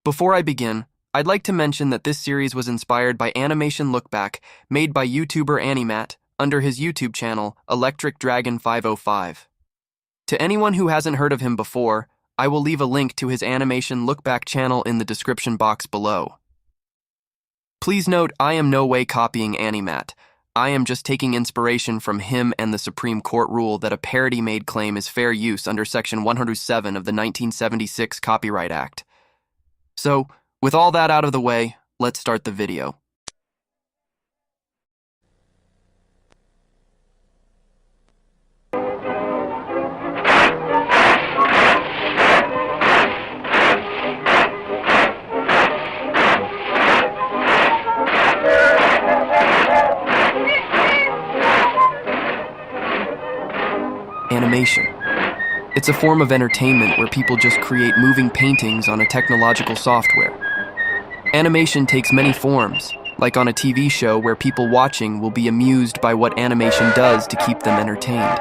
Before I begin, I'd like to mention that this series was inspired by animation lookback made by YouTuber Animat under his YouTube channel, Electric Dragon 505. To anyone who hasn't heard of him before, I will leave a link to his animation lookback channel in the description box below. Please note, I am no way copying Animat. I am just taking inspiration from him and the Supreme Court rule that a parody-made claim is fair use under Section 107 of the 1976 Copyright Act. So, with all that out of the way, let's start the video. Animation. It's a form of entertainment where people just create moving paintings on a technological software. Animation takes many forms, like on a TV show where people watching will be amused by what animation does to keep them entertained.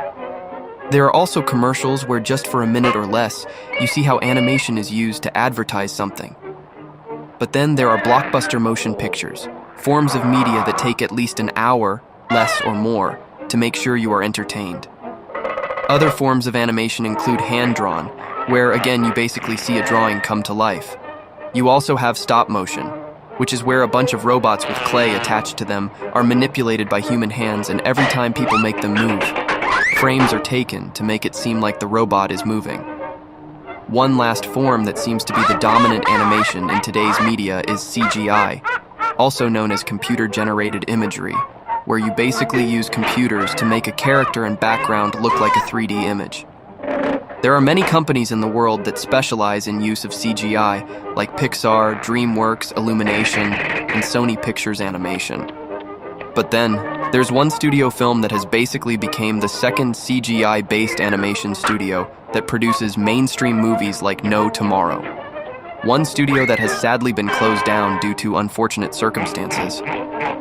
There are also commercials where just for a minute or less, you see how animation is used to advertise something. But then there are blockbuster motion pictures, forms of media that take at least an hour, less or more, to make sure you are entertained. Other forms of animation include hand-drawn, where again you basically see a drawing come to life. You also have stop motion, which is where a bunch of robots with clay attached to them are manipulated by human hands, and every time people make them move, frames are taken to make it seem like the robot is moving. One last form that seems to be the dominant animation in today's media is CGI, also known as computer-generated imagery, where you basically use computers to make a character and background look like a 3D image. There are many companies in the world that specialize in use of CGI, like Pixar, DreamWorks, Illumination, and Sony Pictures Animation. But then, there's one studio film that has basically become the second CGI-based animation studio that produces mainstream movies like No Tomorrow. One studio that has sadly been closed down due to unfortunate circumstances.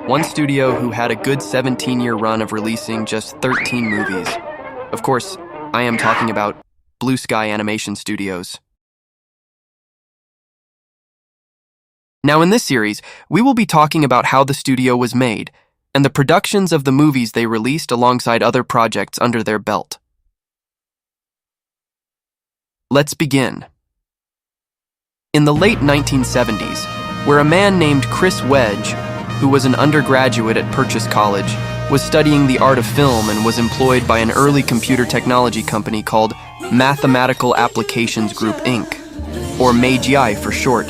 One studio who had a good 17-year run of releasing just 13 movies. Of course, I am talking about Blue Sky Animation Studios. Now in this series, we will be talking about how the studio was made, and the productions of the movies they released alongside other projects under their belt. Let's begin. In the late 1970s, where a man named Chris Wedge, who was an undergraduate at Purchase College, was studying the art of film and was employed by an early computer technology company called Mathematical Applications Group Inc., or MAGI for short,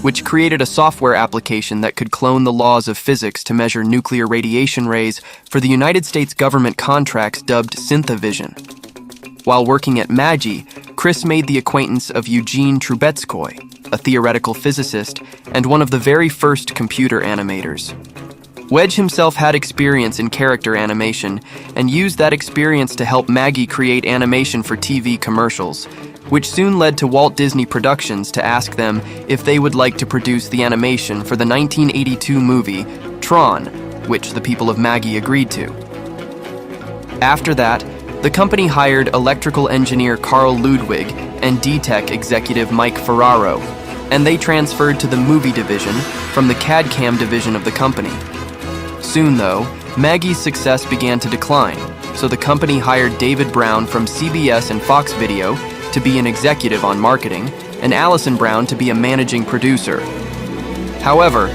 which created a software application that could clone the laws of physics to measure nuclear radiation rays for the United States government contracts dubbed Synthavision. While working at MAGI, Chris made the acquaintance of Eugene Trubetskoy, a theoretical physicist and one of the very first computer animators. Wedge himself had experience in character animation and used that experience to help MAGI create animation for TV commercials, which soon led to Walt Disney Productions to ask them if they would like to produce the animation for the 1982 movie Tron, which the people of MAGI agreed to. After that, the company hired electrical engineer Carl Ludwig and D-Tech executive Mike Ferraro, and they transferred to the movie division from the CAD/CAM division of the company. Soon, though, MAGI's success began to decline, so the company hired David Brown from CBS and Fox Video to be an executive on marketing, and Alison Brown to be a managing producer. However,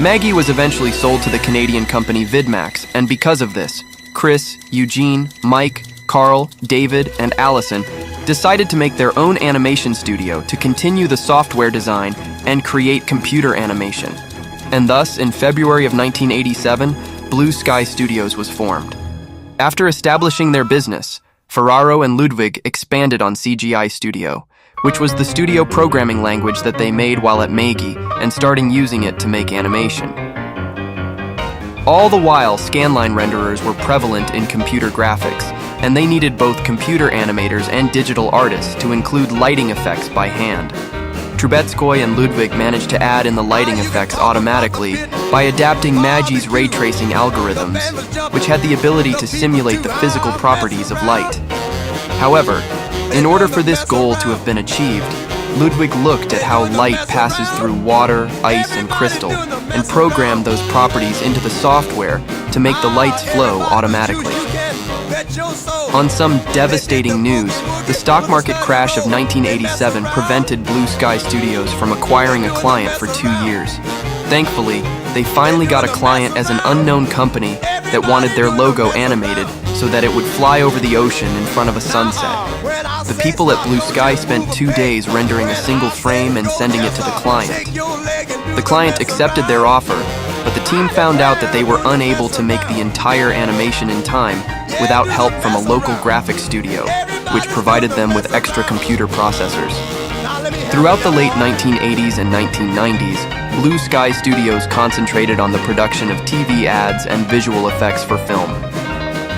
MAGI was eventually sold to the Canadian company Vidmax, and because of this, Chris, Eugene, Mike, Carl, David, and Allison decided to make their own animation studio to continue the software design and create computer animation. And thus, in February of 1987, Blue Sky Studios was formed. After establishing their business, Ferraro and Ludwig expanded on CGI Studio, which was the studio programming language that they made while at MAGI, and starting using it to make animation. All the while, scanline renderers were prevalent in computer graphics, and they needed both computer animators and digital artists to include lighting effects by hand. Trubetskoy and Ludwig managed to add in the lighting effects automatically by adapting MAGI's ray tracing algorithms, which had the ability to simulate the physical properties of light. However, in order for this goal to have been achieved, Ludwig looked at how light passes through water, ice, and crystal, and programmed those properties into the software to make the lights flow automatically. On some devastating news, the stock market crash of 1987 prevented Blue Sky Studios from acquiring a client for 2 years. Thankfully, they finally got a client as an unknown company that wanted their logo animated so that it would fly over the ocean in front of a sunset. The people at Blue Sky spent 2 days rendering a single frame and sending it to the client. The client accepted their offer, but the team found out that they were unable to make the entire animation in time without help from a local graphics studio, which provided them with extra computer processors. Throughout the late 1980s and 1990s, Blue Sky Studios concentrated on the production of TV ads and visual effects for film.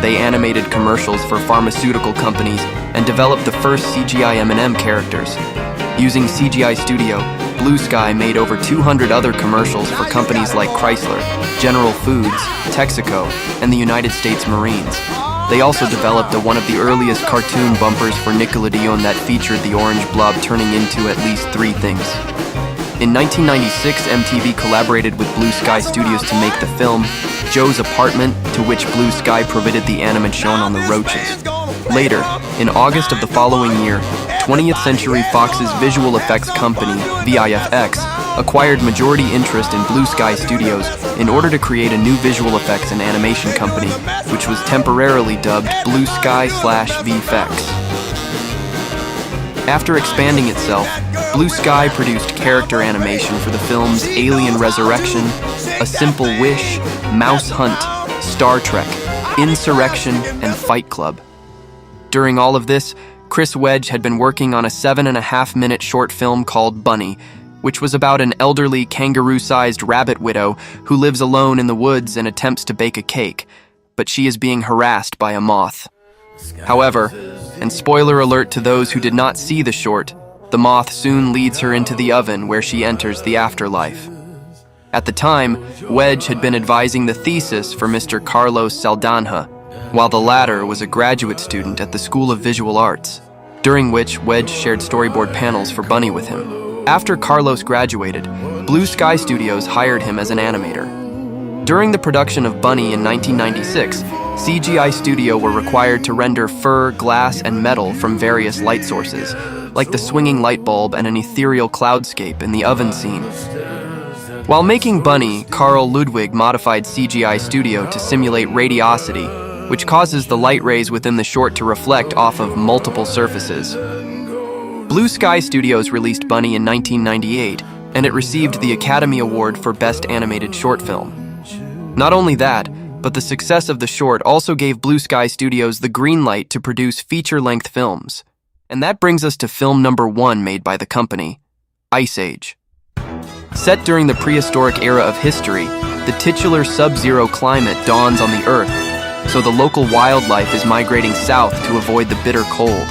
They animated commercials for pharmaceutical companies and developed the first CGI M&M characters. Using CGI Studio, Blue Sky made over 200 other commercials for companies like Chrysler, General Foods, Texaco, and the United States Marines. They also developed one of the earliest cartoon bumpers for Nickelodeon that featured the orange blob turning into at least 3 things. In 1996, MTV collaborated with Blue Sky Studios to make the film Joe's Apartment, to which Blue Sky provided the animation on the roaches. Later, in August of the following year, 20th Century Fox's visual effects company, VIFX, acquired majority interest in Blue Sky Studios in order to create a new visual effects and animation company, which was temporarily dubbed Blue Sky/VFX. After expanding itself, Blue Sky produced character animation for the films Alien Resurrection, A Simple Wish, Mouse Hunt, Star Trek, Insurrection, and Fight Club. During all of this, Chris Wedge had been working on a 7.5-minute short film called Bunny, which was about an elderly kangaroo-sized rabbit widow who lives alone in the woods and attempts to bake a cake, but she is being harassed by a moth. However, and spoiler alert to those who did not see the short, the moth soon leads her into the oven where she enters the afterlife. At the time, Wedge had been advising the thesis for Mr. Carlos Saldanha, while the latter was a graduate student at the School of Visual Arts, during which Wedge shared storyboard panels for Bunny with him. After Carlos graduated, Blue Sky Studios hired him as an animator. During the production of Bunny in 1996, CGI Studio were required to render fur, glass, and metal from various light sources, like the swinging light bulb and an ethereal cloudscape in the oven scene. While making Bunny, Carl Ludwig modified CGI Studio to simulate radiosity, which causes the light rays within the short to reflect off of multiple surfaces. Blue Sky Studios released Bunny in 1998, and it received the Academy Award for Best Animated Short Film. Not only that, but the success of the short also gave Blue Sky Studios the green light to produce feature-length films. And that brings us to film number 1 made by the company, Ice Age. Set during the prehistoric era of history, the titular sub-zero climate dawns on the Earth, so the local wildlife is migrating south to avoid the bitter cold.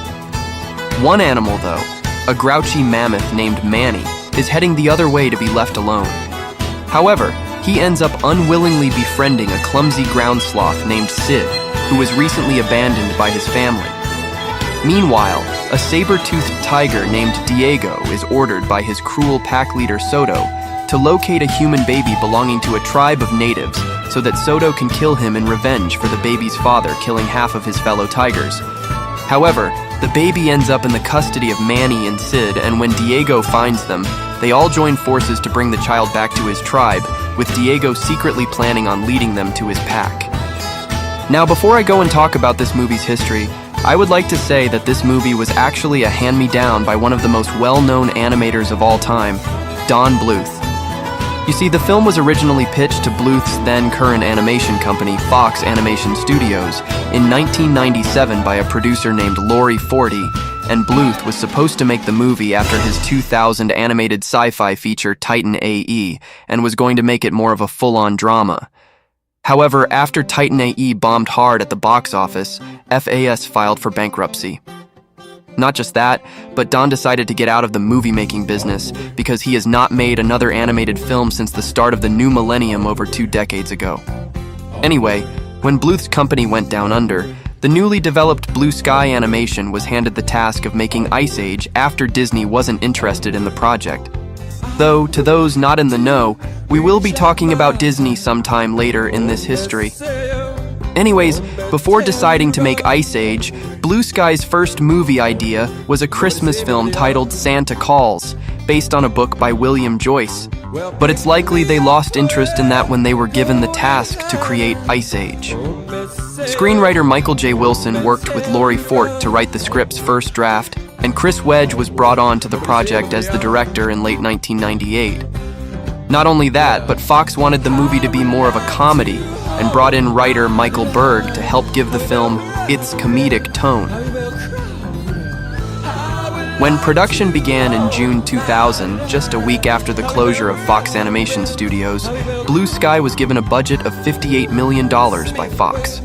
One animal, though, a grouchy mammoth named Manny, is heading the other way to be left alone. However, he ends up unwillingly befriending a clumsy ground sloth named Sid, who was recently abandoned by his family. Meanwhile, a saber-toothed tiger named Diego is ordered by his cruel pack leader Soto to locate a human baby belonging to a tribe of natives so that Soto can kill him in revenge for the baby's father killing half of his fellow tigers. However, the baby ends up in the custody of Manny and Sid, and when Diego finds them, they all join forces to bring the child back to his tribe, with Diego secretly planning on leading them to his pack. Now, before I go and talk about this movie's history, I would like to say that this movie was actually a hand-me-down by one of the most well-known animators of all time, Don Bluth. You see, the film was originally pitched to Bluth's then-current animation company, Fox Animation Studios, in 1997 by a producer named Laurie Forty, and Bluth was supposed to make the movie after his 2000 animated sci-fi feature Titan AE, and was going to make it more of a full-on drama. However, after Titan AE bombed hard at the box office, FAS filed for bankruptcy. Not just that, but Don decided to get out of the movie-making business because he has not made another animated film since the start of the new millennium over 2 decades ago. Anyway, when Bluth's company went down under, the newly developed Blue Sky Animation was handed the task of making Ice Age after Disney wasn't interested in the project. Though, to those not in the know, we will be talking about Disney sometime later in this history. Anyways, before deciding to make Ice Age, Blue Sky's first movie idea was a Christmas film titled Santa Calls, based on a book by William Joyce. But it's likely they lost interest in that when they were given the task to create Ice Age. Screenwriter Michael J. Wilson worked with Laurie Fort to write the script's first draft, and Chris Wedge was brought on to the project as the director in late 1998. Not only that, but Fox wanted the movie to be more of a comedy, and brought in writer Michael Berg to help give the film its comedic tone. When production began in June 2000, just a week after the closure of Fox Animation Studios, Blue Sky was given a budget of $58 million by Fox.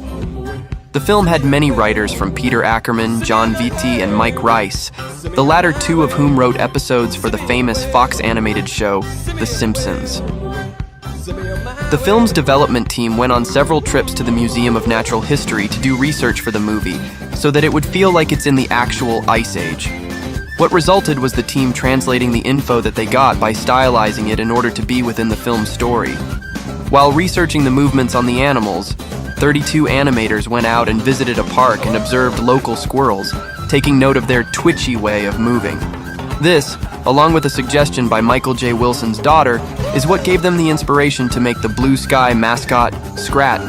The film had many writers from Peter Ackerman, John Vitti, and Mike Rice, the latter two of whom wrote episodes for the famous Fox animated show, The Simpsons. The film's development team went on several trips to the Museum of Natural History to do research for the movie, so that it would feel like it's in the actual Ice Age. What resulted was the team translating the info that they got by stylizing it in order to be within the film's story. While researching the movements on the animals, 32 animators went out and visited a park and observed local squirrels, taking note of their twitchy way of moving. This, along with a suggestion by Michael J. Wilson's daughter, is what gave them the inspiration to make the Blue Sky mascot, Scrat,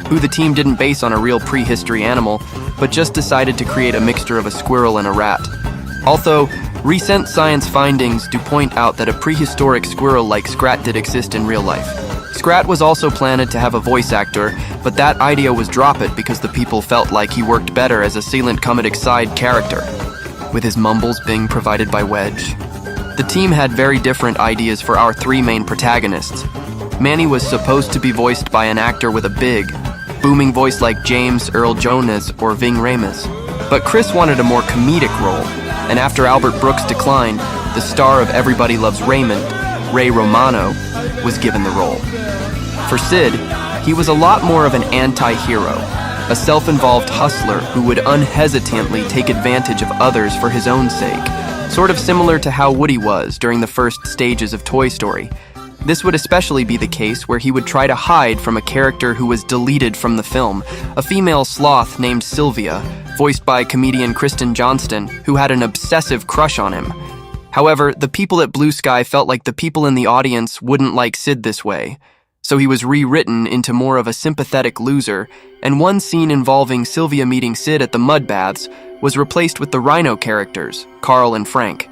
who the team didn't base on a real prehistory animal, but just decided to create a mixture of a squirrel and a rat. Although, recent science findings do point out that a prehistoric squirrel like Scrat did exist in real life. Scrat was also planned to have a voice actor, but that idea was dropped because the people felt like he worked better as a silent comedic side character, with his mumbles being provided by Wedge. The team had very different ideas for our three main protagonists. Manny was supposed to be voiced by an actor with a big, booming voice like James Earl Jones or Ving Rhames. But Chris wanted a more comedic role, and after Albert Brooks declined, the star of Everybody Loves Raymond, Ray Romano, was given the role. For Sid, he was a lot more of an anti-hero, a self-involved hustler who would unhesitantly take advantage of others for his own sake, sort of similar to how Woody was during the first stages of Toy Story. This would especially be the case where he would try to hide from a character who was deleted from the film, a female sloth named Sylvia, voiced by comedian Kristen Johnston, who had an obsessive crush on him. However, the people at Blue Sky felt like the people in the audience wouldn't like Sid this way, so he was rewritten into more of a sympathetic loser, and one scene involving Sylvia meeting Sid at the mud baths was replaced with the Rhino characters, Carl and Frank.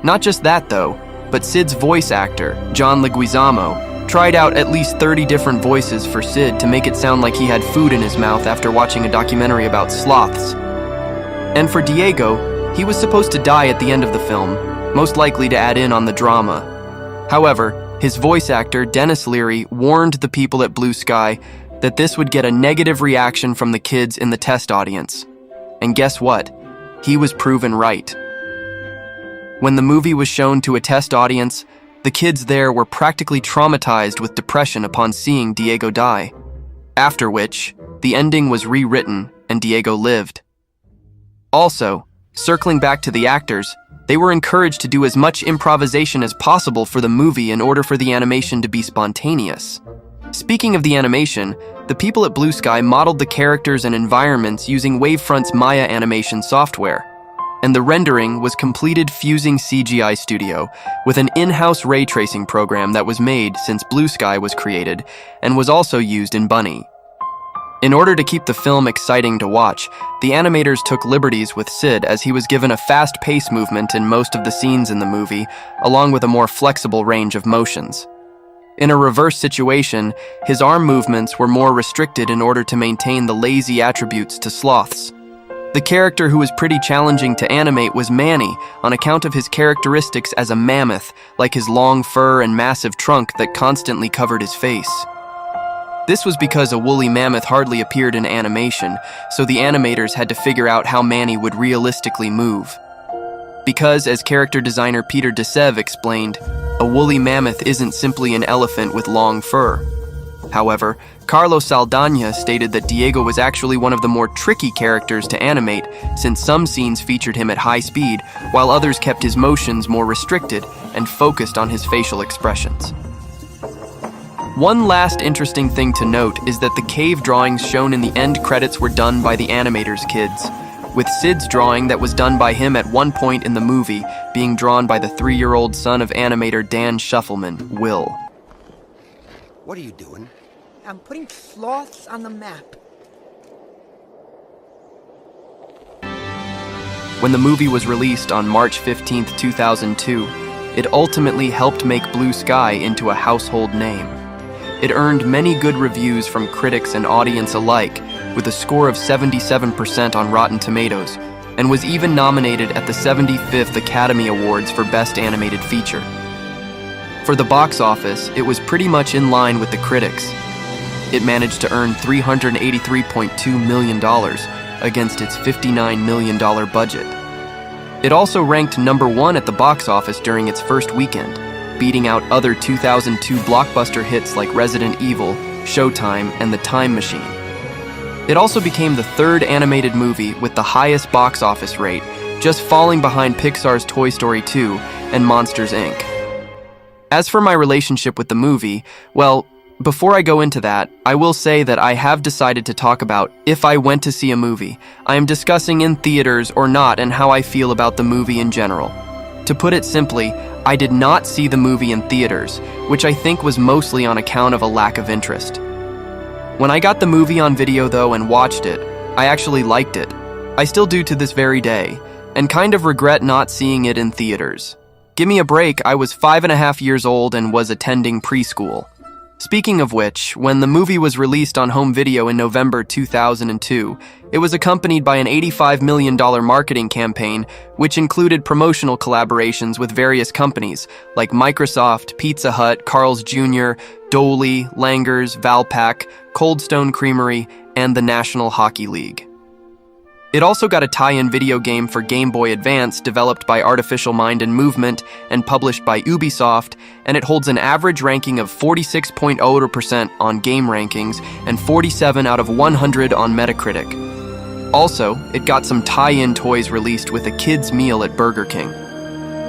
Not just that though, but Sid's voice actor, John Leguizamo, tried out at least 30 different voices for Sid to make it sound like he had food in his mouth after watching a documentary about sloths. And for Diego, he was supposed to die at the end of the film, most likely to add in on the drama. However, his voice actor, Dennis Leary, warned the people at Blue Sky that this would get a negative reaction from the kids in the test audience. And guess what? He was proven right. When the movie was shown to a test audience, the kids there were practically traumatized with depression upon seeing Diego die. After which, the ending was rewritten and Diego lived. Also, circling back to the actors, they were encouraged to do as much improvisation as possible for the movie in order for the animation to be spontaneous. Speaking of the animation, the people at Blue Sky modeled the characters and environments using Wavefront's Maya animation software, and the rendering was completed fusing CGI Studio with an in-house ray tracing program that was made since Blue Sky was created and was also used in Bunny. In order to keep the film exciting to watch, the animators took liberties with Sid as he was given a fast-paced movement in most of the scenes in the movie, along with a more flexible range of motions. In a reverse situation, his arm movements were more restricted in order to maintain the lazy attributes to sloths. The character who was pretty challenging to animate was Manny, on account of his characteristics as a mammoth, like his long fur and massive trunk that constantly covered his face. This was because a woolly mammoth hardly appeared in animation, so the animators had to figure out how Manny would realistically move. Because, as character designer Peter DeSev explained, a woolly mammoth isn't simply an elephant with long fur. However, Carlos Saldaña stated that Diego was actually one of the more tricky characters to animate, since some scenes featured him at high speed, while others kept his motions more restricted and focused on his facial expressions. One last interesting thing to note is that the cave drawings shown in the end credits were done by the animator's kids, with Sid's drawing that was done by him at one point in the movie being drawn by the 3-year-old son of animator Dan Schuffelman, Will. What are you doing? I'm putting sloths on the map. When the movie was released on March 15, 2002, it ultimately helped make Blue Sky into a household name. It earned many good reviews from critics and audience alike, with a score of 77% on Rotten Tomatoes, and was even nominated at the 75th Academy Awards for Best Animated Feature. For the box office, it was pretty much in line with the critics. It managed to earn $383.2 million against its $59 million budget. It also ranked #1 at the box office during its first weekend, beating out other 2002 blockbuster hits like Resident Evil, Showtime, and The Time Machine. It also became the 3rd animated movie with the highest box office rate, just falling behind Pixar's Toy Story 2 and Monsters, Inc. As for my relationship with the movie, well, before I go into that, I will say that I have decided to talk about if I went to see a movie. I am discussing in theaters or not and how I feel about the movie in general. To put it simply, I did not see the movie in theaters, which I think was mostly on account of a lack of interest. When I got the movie on video though and watched it, I actually liked it. I still do to this very day, and kind of regret not seeing it in theaters. Give me a break, I was 5.5 years old and was attending preschool. Speaking of which, when the movie was released on home video in November 2002, it was accompanied by an $85 million marketing campaign, which included promotional collaborations with various companies like Microsoft, Pizza Hut, Carl's Jr., Dolly, Langer's, Valpak, Cold Stone Creamery, and the National Hockey League. It also got a tie-in video game for Game Boy Advance developed by Artificial Mind and Movement and published by Ubisoft, and it holds an average ranking of 46.0% on Game Rankings and 47 out of 100 on Metacritic. Also, it got some tie-in toys released with a kid's meal at Burger King.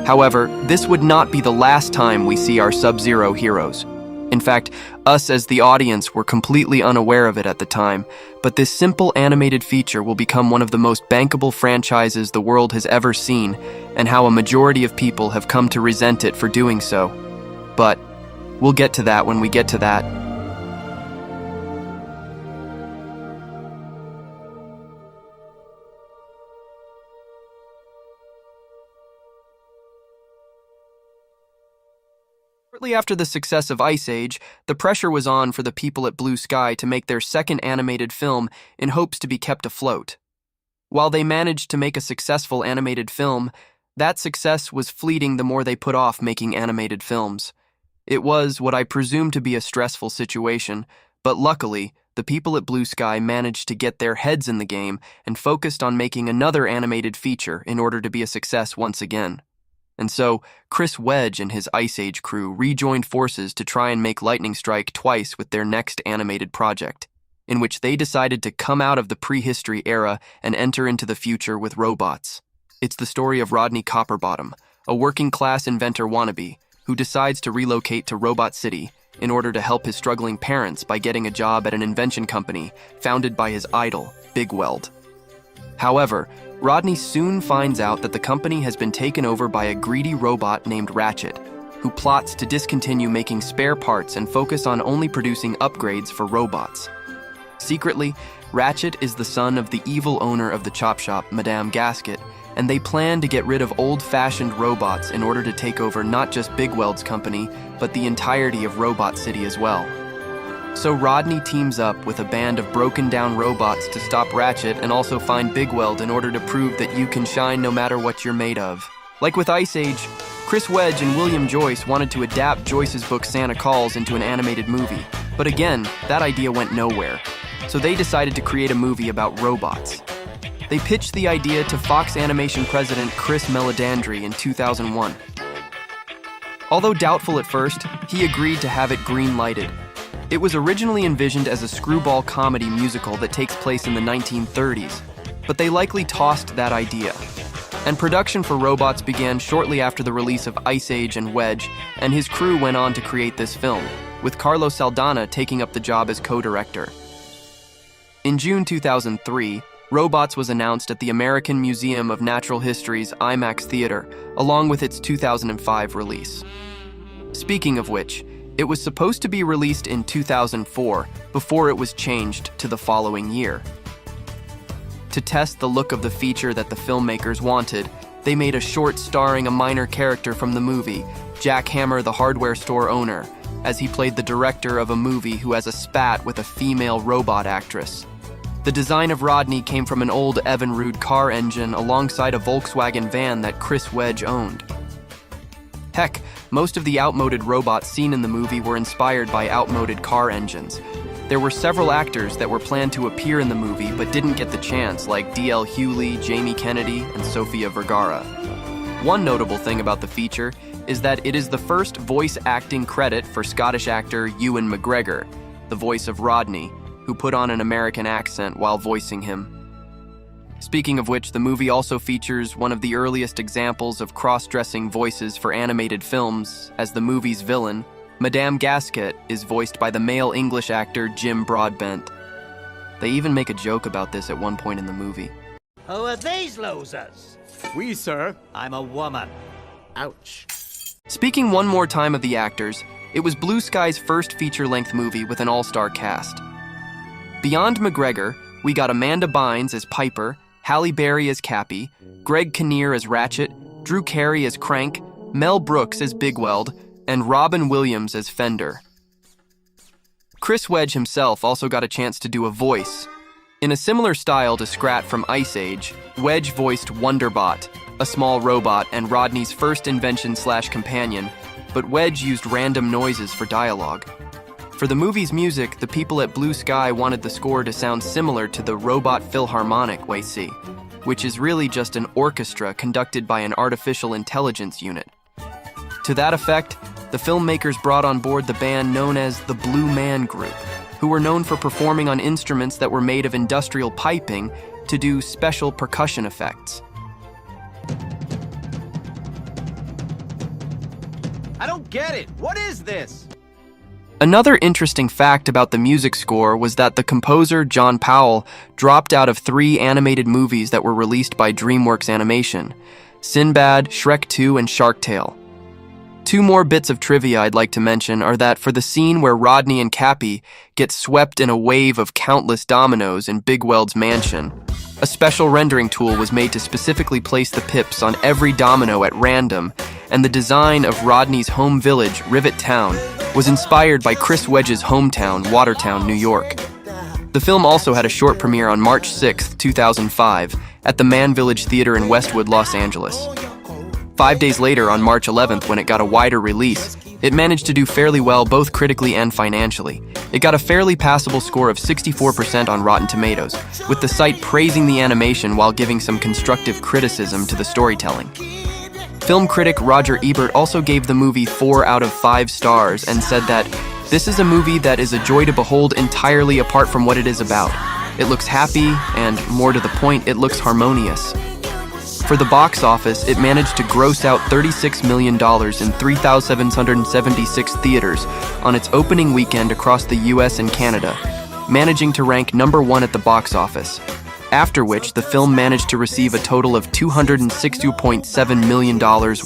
However, this would not be the last time we see our Sub-Zero heroes. In fact, us as the audience were completely unaware of it at the time, but this simple animated feature will become one of the most bankable franchises the world has ever seen, and how a majority of people have come to resent it for doing so. But we'll get to that when we get to that. Shortly after the success of Ice Age, the pressure was on for the people at Blue Sky to make their second animated film in hopes to be kept afloat. While they managed to make a successful animated film, that success was fleeting the more they put off making animated films. It was what I presume to be a stressful situation, but luckily, the people at Blue Sky managed to get their heads in the game and focused on making another animated feature in order to be a success once again. And so, Chris Wedge and his Ice Age crew rejoined forces to try and make lightning strike twice with their next animated project, in which they decided to come out of the prehistory era and enter into the future with robots. It's the story of Rodney Copperbottom, a working-class inventor wannabe who decides to relocate to Robot City in order to help his struggling parents by getting a job at an invention company founded by his idol, Big Weld. However, Rodney soon finds out that the company has been taken over by a greedy robot named Ratchet, who plots to discontinue making spare parts and focus on only producing upgrades for robots. Secretly, Ratchet is the son of the evil owner of the chop shop, Madame Gasket, and they plan to get rid of old-fashioned robots in order to take over not just Big Weld's company, but the entirety of Robot City as well. So Rodney teams up with a band of broken-down robots to stop Ratchet and also find Big Weld in order to prove that you can shine no matter what you're made of. Like with Ice Age, Chris Wedge and William Joyce wanted to adapt Joyce's book Santa Calls into an animated movie, but again, that idea went nowhere. So they decided to create a movie about robots. They pitched the idea to Fox Animation president Chris Meledandri in 2001. Although doubtful at first, he agreed to have it green-lighted. It was originally envisioned as a screwball comedy musical that takes place in the 1930s, but they likely tossed that idea. And production for Robots began shortly after the release of Ice Age and Wedge, and his crew went on to create this film, with Carlos Saldana taking up the job as co-director. In June 2003, Robots was announced at the American Museum of Natural History's IMAX Theater, along with its 2005 release. Speaking of which, it was supposed to be released in 2004 before it was changed to the following year. To test the look of the feature that the filmmakers wanted, they made a short starring a minor character from the movie, Jack Hammer, the hardware store owner, as he played the director of a movie who has a spat with a female robot actress. The design of Rodney came from an old Evinrude car engine alongside a Volkswagen van that Chris Wedge owned. Heck, most of the outmoded robots seen in the movie were inspired by outmoded car engines. There were several actors that were planned to appear in the movie but didn't get the chance, like D.L. Hewley, Jamie Kennedy, and Sofia Vergara. One notable thing about the feature is that it is the first voice acting credit for Scottish actor Ewan McGregor, the voice of Rodney, who put on an American accent while voicing him. Speaking of which, the movie also features one of the earliest examples of cross-dressing voices for animated films, as the movie's villain, Madame Gasket, is voiced by the male English actor Jim Broadbent. They even make a joke about this at one point in the movie. Who are these losers? We, sir. I'm a woman. Ouch. Speaking one more time of the actors, it was Blue Sky's first feature-length movie with an all-star cast. Beyond McGregor, we got Amanda Bynes as Piper, Halle Berry as Cappy, Greg Kinnear as Ratchet, Drew Carey as Crank, Mel Brooks as Bigweld, and Robin Williams as Fender. Chris Wedge himself also got a chance to do a voice. In a similar style to Scrat from Ice Age, Wedge voiced Wonderbot, a small robot and Rodney's first invention/companion, but Wedge used random noises for dialogue. For the movie's music, the people at Blue Sky wanted the score to sound similar to the Robot Philharmonic we see, which is really just an orchestra conducted by an artificial intelligence unit. To that effect, the filmmakers brought on board the band known as the Blue Man Group, who were known for performing on instruments that were made of industrial piping to do special percussion effects. I don't get it. What is this? Another interesting fact about the music score was that the composer, John Powell, dropped out of 3 animated movies that were released by DreamWorks Animation: Sinbad, Shrek 2, and Shark Tale. 2 more bits of trivia I'd like to mention are that for the scene where Rodney and Cappy get swept in a wave of countless dominoes in Bigweld's mansion, a special rendering tool was made to specifically place the pips on every domino at random, and the design of Rodney's home village, Rivet Town, was inspired by Chris Wedge's hometown, Watertown, New York. The film also had a short premiere on March 6, 2005, at the Mann Village Theater in Westwood, Los Angeles. 5 days later, on March 11th, when it got a wider release, it managed to do fairly well both critically and financially. It got a fairly passable score of 64% on Rotten Tomatoes, with the site praising the animation while giving some constructive criticism to the storytelling. Film critic Roger Ebert also gave the movie 4 out of 5 stars and said that this is a movie that is a joy to behold entirely apart from what it is about. It looks happy, and more to the point, it looks harmonious. For the box office, it managed to gross out $36 million in 3,776 theaters on its opening weekend across the US and Canada, managing to rank number 1 at the box office, after which the film managed to receive a total of $260.7 million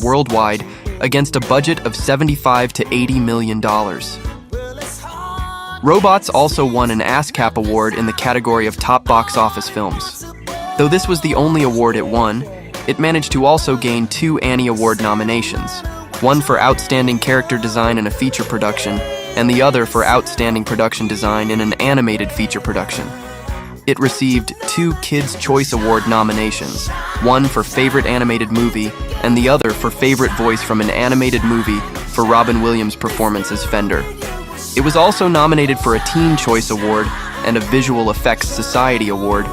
worldwide against a budget of $75 to $80 million. Robots also won an ASCAP award in the category of top box office films. Though this was the only award it won, it managed to also gain 2 Annie Award nominations, one for Outstanding Character Design in a Feature Production, and the other for Outstanding Production Design in an Animated Feature Production. It received 2 Kids' Choice Award nominations, one for Favorite Animated Movie, and the other for Favorite Voice from an Animated Movie for Robin Williams' performance as Fender. It was also nominated for a Teen Choice Award and a Visual Effects Society Award.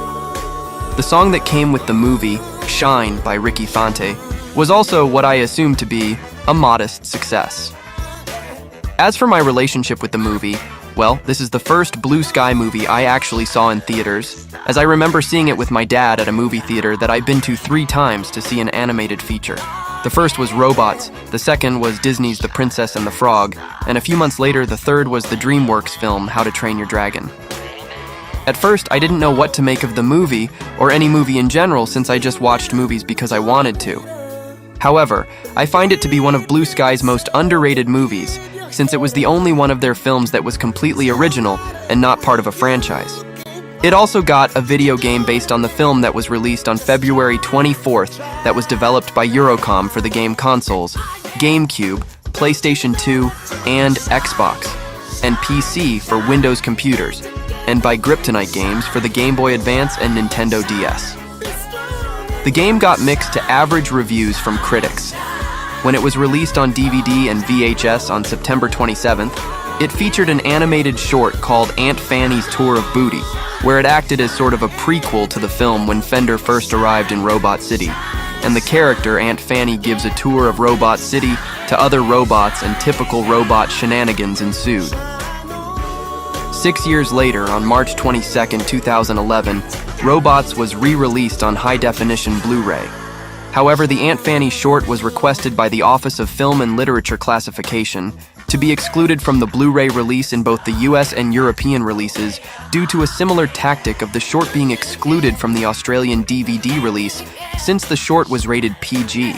The song that came with the movie, Shine by Ricky Fante, was also what I assumed to be a modest success. As for my relationship with the movie, Well, this is the first Blue Sky movie I actually saw in theaters, as I remember seeing it with my dad at a movie theater that I'd been to 3 times to see an animated feature. The first was Robots, the second was Disney's The Princess and the Frog, and a few months later, the third was the DreamWorks film How to Train Your Dragon. At first, I didn't know what to make of the movie, or any movie in general, since I just watched movies because I wanted to. However, I find it to be one of Blue Sky's most underrated movies, since it was the only one of their films that was completely original and not part of a franchise. It also got a video game based on the film that was released on February 24th that was developed by Eurocom for the game consoles, GameCube, PlayStation 2, and Xbox, and PC for Windows computers, and by Kryptonite Games for the Game Boy Advance and Nintendo DS. The game got mixed to average reviews from critics. When it was released on DVD and VHS on September 27th, it featured an animated short called Aunt Fanny's Tour of Booty, where it acted as sort of a prequel to the film when Fender first arrived in Robot City, and the character Aunt Fanny gives a tour of Robot City to other robots, and typical robot shenanigans ensued. 6 years later, on March 22, 2011, Robots was re-released on high-definition Blu-ray. However, the Aunt Fanny short was requested by the Office of Film and Literature Classification to be excluded from the Blu-ray release in both the US and European releases due to a similar tactic of the short being excluded from the Australian DVD release since the short was rated PG.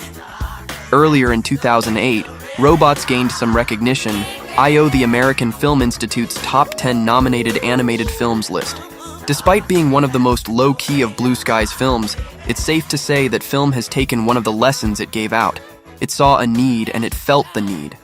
Earlier in 2008, Robots gained some recognition, i.o. the American Film Institute's top 10 nominated animated films list. Despite being one of the most low-key of Blue Sky's films, it's safe to say that film has taken one of the lessons it gave out. It saw a need and it felt the need.